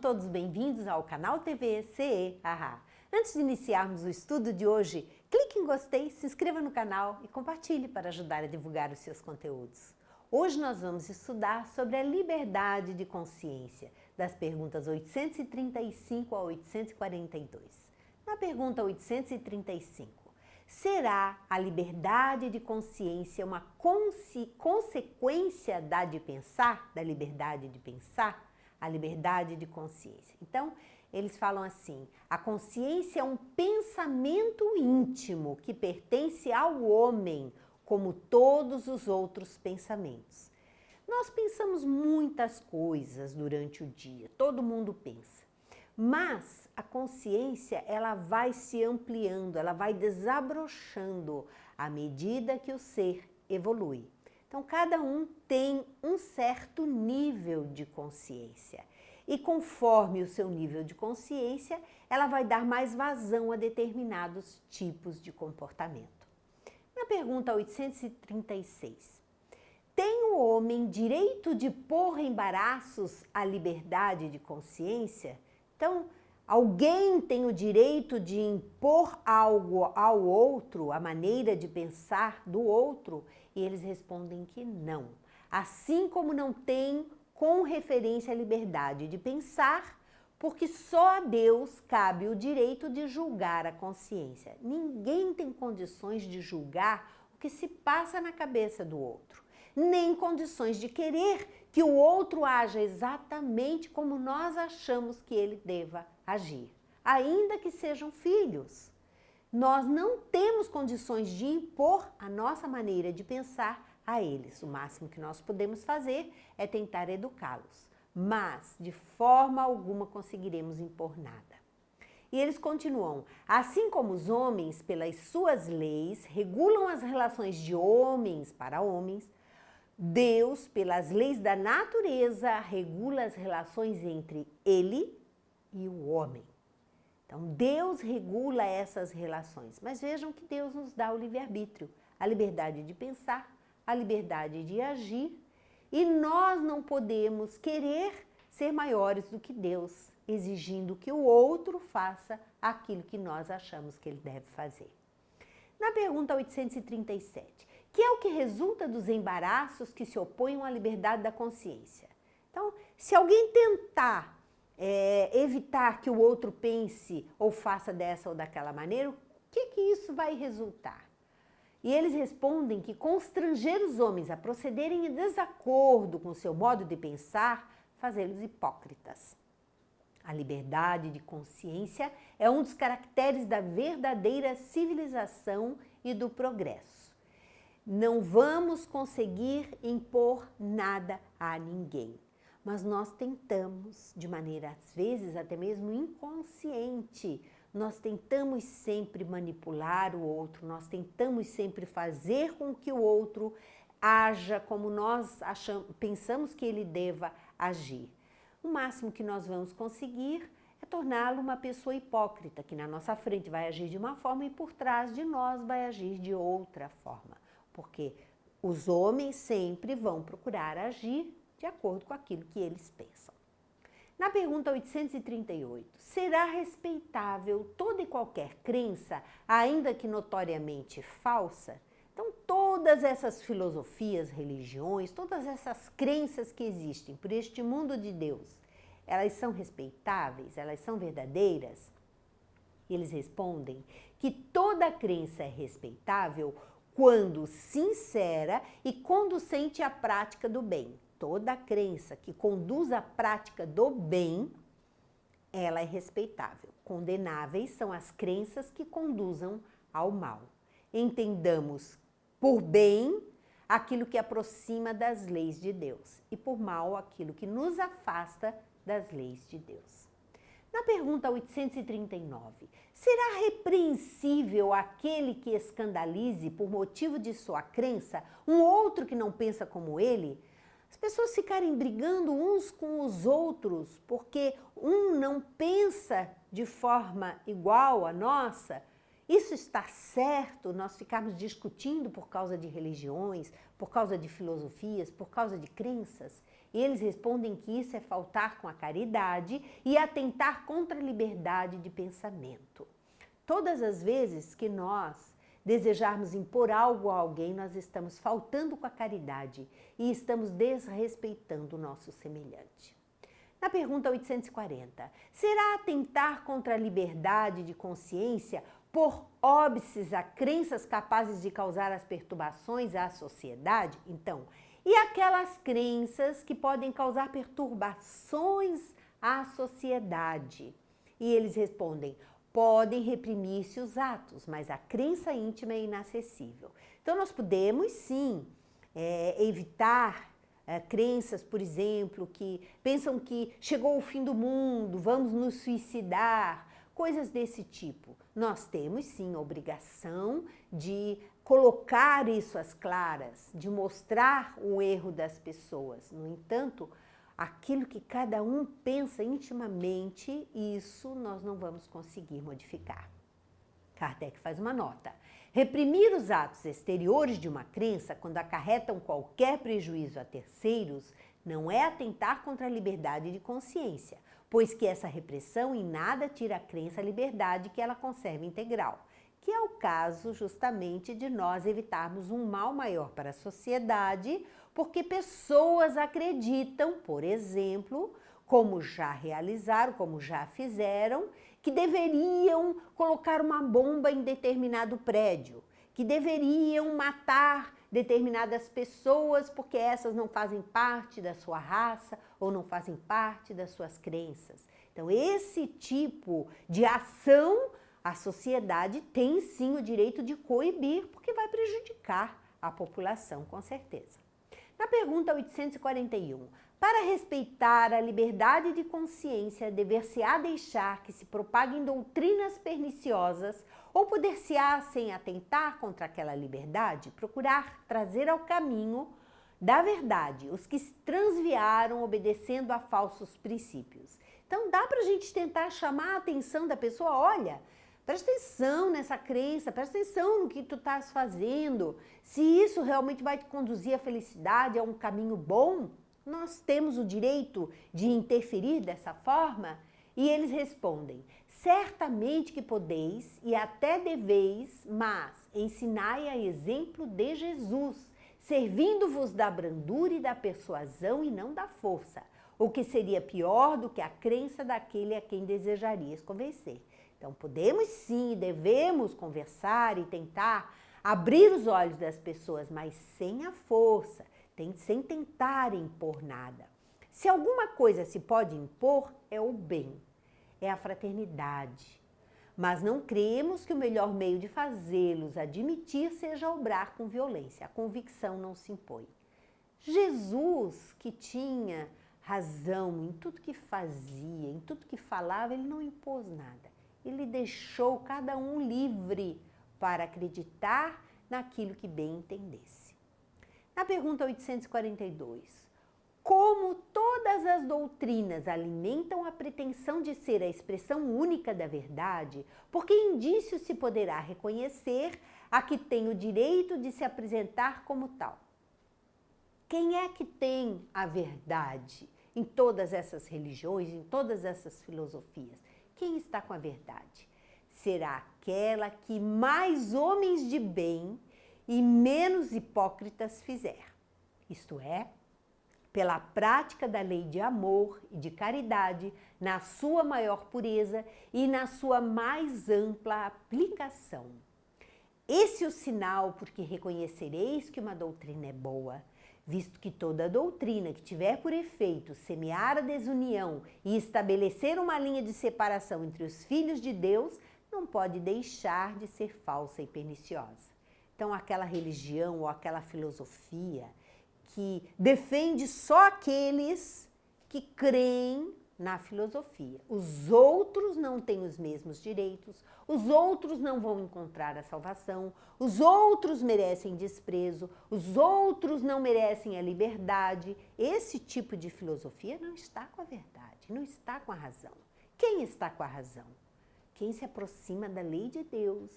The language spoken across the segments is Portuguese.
todos bem-vindos ao canal TV CE Haha. Antes de iniciarmos o estudo de hoje, clique em gostei, se inscreva no canal e compartilhe para ajudar a divulgar os seus conteúdos. Hoje nós vamos estudar sobre a liberdade de consciência, das perguntas 835 a 842. Na pergunta 835, será a liberdade de consciência uma consequência da de pensar, da liberdade de pensar? A liberdade de consciência. Então, eles falam assim, a consciência é um pensamento íntimo que pertence ao homem, como todos os outros pensamentos. Nós pensamos muitas coisas durante o dia, todo mundo pensa. Mas a consciência, ela vai se ampliando, ela vai desabrochando à medida que o ser evolui. Então, cada um tem um certo nível de consciência. E conforme o seu nível de consciência, ela vai dar mais vazão a determinados tipos de comportamento. Na pergunta 836, tem o homem direito de pôr em embaraços a liberdade de consciência? Então, alguém tem o direito de impor algo ao outro, a maneira de pensar do outro? E eles respondem que não. Assim como não tem com referência à liberdade de pensar, porque só a Deus cabe o direito de julgar a consciência. Ninguém tem condições de julgar o que se passa na cabeça do outro, nem condições de querer que o outro haja exatamente como nós achamos que ele deva agir, ainda que sejam filhos. Nós não temos condições de impor a nossa maneira de pensar a eles. O máximo que nós podemos fazer é tentar educá-los, mas de forma alguma conseguiremos impor nada. E eles continuam, assim como os homens, pelas suas leis, regulam as relações de homens para homens, Deus, pelas leis da natureza, regula as relações entre ele e o homem. Então, Deus regula essas relações, mas vejam que Deus nos dá o livre-arbítrio, a liberdade de pensar, a liberdade de agir, e nós não podemos querer ser maiores do que Deus, exigindo que o outro faça aquilo que nós achamos que ele deve fazer. Na pergunta 837, que é o que resulta dos embaraços que se opõem à liberdade da consciência? Então, se alguém tentar evitar que o outro pense ou faça dessa ou daquela maneira, o que isso vai resultar? E eles respondem que constranger os homens a procederem em desacordo com o seu modo de pensar, fazê-los hipócritas. A liberdade de consciência é um dos caracteres da verdadeira civilização e do progresso. Não vamos conseguir impor nada a ninguém, mas nós tentamos, de maneira às vezes até mesmo inconsciente, nós tentamos sempre manipular o outro, nós tentamos sempre fazer com que o outro haja como nós pensamos que ele deva agir. O máximo que nós vamos conseguir é torná-lo uma pessoa hipócrita, que na nossa frente vai agir de uma forma e por trás de nós vai agir de outra forma. Porque os homens sempre vão procurar agir de acordo com aquilo que eles pensam. Na pergunta 838, será respeitável toda e qualquer crença, ainda que notoriamente falsa? Então, todas essas filosofias, religiões, todas essas crenças que existem por este mundo de Deus, elas são respeitáveis? Elas são verdadeiras? E eles respondem que toda crença é respeitável quando sincera e conducente à prática do bem. Toda crença que conduz à prática do bem, ela é respeitável. Condenáveis são as crenças que conduzam ao mal. Entendamos por bem aquilo que aproxima das leis de Deus e por mal aquilo que nos afasta das leis de Deus. Na pergunta 839, será repreensível aquele que escandalize por motivo de sua crença um outro que não pensa como ele? As pessoas ficarem brigando uns com os outros porque um não pensa de forma igual à nossa Isso está certo? Nós ficarmos discutindo por causa de religiões, por causa de filosofias, por causa de crenças? E eles respondem que isso é faltar com a caridade e atentar contra a liberdade de pensamento. Todas as vezes que nós desejarmos impor algo a alguém, nós estamos faltando com a caridade e estamos desrespeitando o nosso semelhante. Na pergunta 840, será atentar contra a liberdade de consciência por óbices a crenças capazes de causar as perturbações à sociedade? Então, e aquelas crenças que podem causar perturbações à sociedade? E eles respondem, podem reprimir-se os atos, mas a crença íntima é inacessível. Então, nós podemos, sim, evitar crenças, por exemplo, que pensam que chegou o fim do mundo, vamos nos suicidar, coisas desse tipo. Nós temos, sim, a obrigação de colocar isso às claras, de mostrar o erro das pessoas. No entanto, aquilo que cada um pensa intimamente, isso nós não vamos conseguir modificar. Kardec faz uma nota. Reprimir os atos exteriores de uma crença quando acarretam qualquer prejuízo a terceiros não é atentar contra a liberdade de consciência, pois que essa repressão em nada tira a crença a liberdade que ela conserva integral, que é o caso justamente de nós evitarmos um mal maior para a sociedade, porque pessoas acreditam, por exemplo, como já realizaram, como já fizeram, que deveriam colocar uma bomba em determinado prédio, que deveriam matar determinadas pessoas porque essas não fazem parte da sua raça ou não fazem parte das suas crenças. Então, esse tipo de ação, a sociedade tem sim o direito de coibir, porque vai prejudicar a população, com certeza. Na pergunta 841, para respeitar a liberdade de consciência, dever-se-á deixar que se propaguem doutrinas perniciosas ou poder-se-á, sem atentar contra aquela liberdade, procurar trazer ao caminho da verdade os que se transviaram obedecendo a falsos princípios. Então dá para a gente tentar chamar a atenção da pessoa, olha, presta atenção nessa crença, presta atenção no que tu estás fazendo, se isso realmente vai te conduzir à felicidade, a um caminho bom, nós temos o direito de interferir dessa forma? E eles respondem, certamente que podeis e até deveis, mas ensinai a exemplo de Jesus, servindo-vos da brandura e da persuasão e não da força, o que seria pior do que a crença daquele a quem desejarias convencer. Então podemos sim e devemos conversar e tentar abrir os olhos das pessoas, mas sem a força, sem tentar impor nada. Se alguma coisa se pode impor, é o bem, é a fraternidade. Mas não cremos que o melhor meio de fazê-los admitir seja obrar com violência. A convicção não se impõe. Jesus, que tinha razão em tudo que fazia, em tudo que falava, ele não impôs nada. Ele deixou cada um livre para acreditar naquilo que bem entendesse. Na pergunta 842, como todas as doutrinas alimentam a pretensão de ser a expressão única da verdade, por que indício se poderá reconhecer a que tem o direito de se apresentar como tal? Quem é que tem a verdade em todas essas religiões, em todas essas filosofias? Quem está com a verdade? Será aquela que mais homens de bem e menos hipócritas fizer. Isto é, pela prática da lei de amor e de caridade na sua maior pureza e na sua mais ampla aplicação. Esse é o sinal porque reconhecereis que uma doutrina é boa, visto que toda doutrina que tiver por efeito semear a desunião e estabelecer uma linha de separação entre os filhos de Deus, não pode deixar de ser falsa e perniciosa. Então, aquela religião ou aquela filosofia que defende só aqueles que creem na filosofia. Os outros não têm os mesmos direitos, os outros não vão encontrar a salvação, os outros merecem desprezo, os outros não merecem a liberdade. Esse tipo de filosofia não está com a verdade, não está com a razão. Quem está com a razão? quem se aproxima da lei de Deus,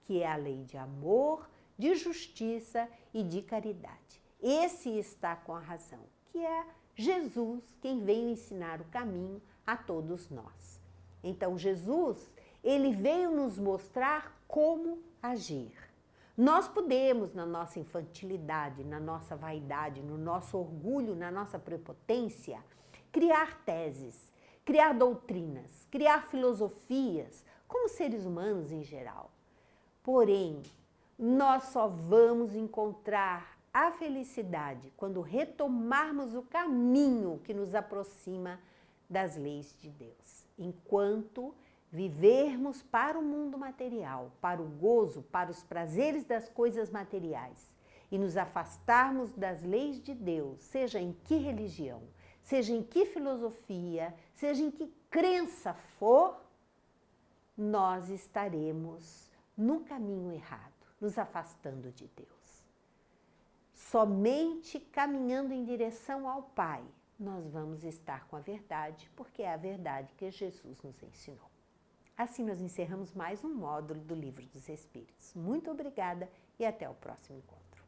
que é a lei de amor, de justiça e de caridade. Esse está com a razão, que é Jesus quem veio ensinar o caminho a todos nós. Então Jesus, ele veio nos mostrar como agir. Nós podemos, na nossa infantilidade, na nossa vaidade, no nosso orgulho, na nossa prepotência, criar teses, criar doutrinas, criar filosofias, como seres humanos em geral. Porém, nós só vamos encontrar a felicidade quando retomarmos o caminho que nos aproxima das leis de Deus. Enquanto vivermos para o mundo material, para o gozo, para os prazeres das coisas materiais e nos afastarmos das leis de Deus, seja em que religião, seja em que filosofia, seja em que crença for, nós estaremos no caminho errado, nos afastando de Deus. Somente caminhando em direção ao Pai, nós vamos estar com a verdade, porque é a verdade que Jesus nos ensinou. Assim nós encerramos mais um módulo do Livro dos Espíritos. Muito obrigada e até o próximo encontro.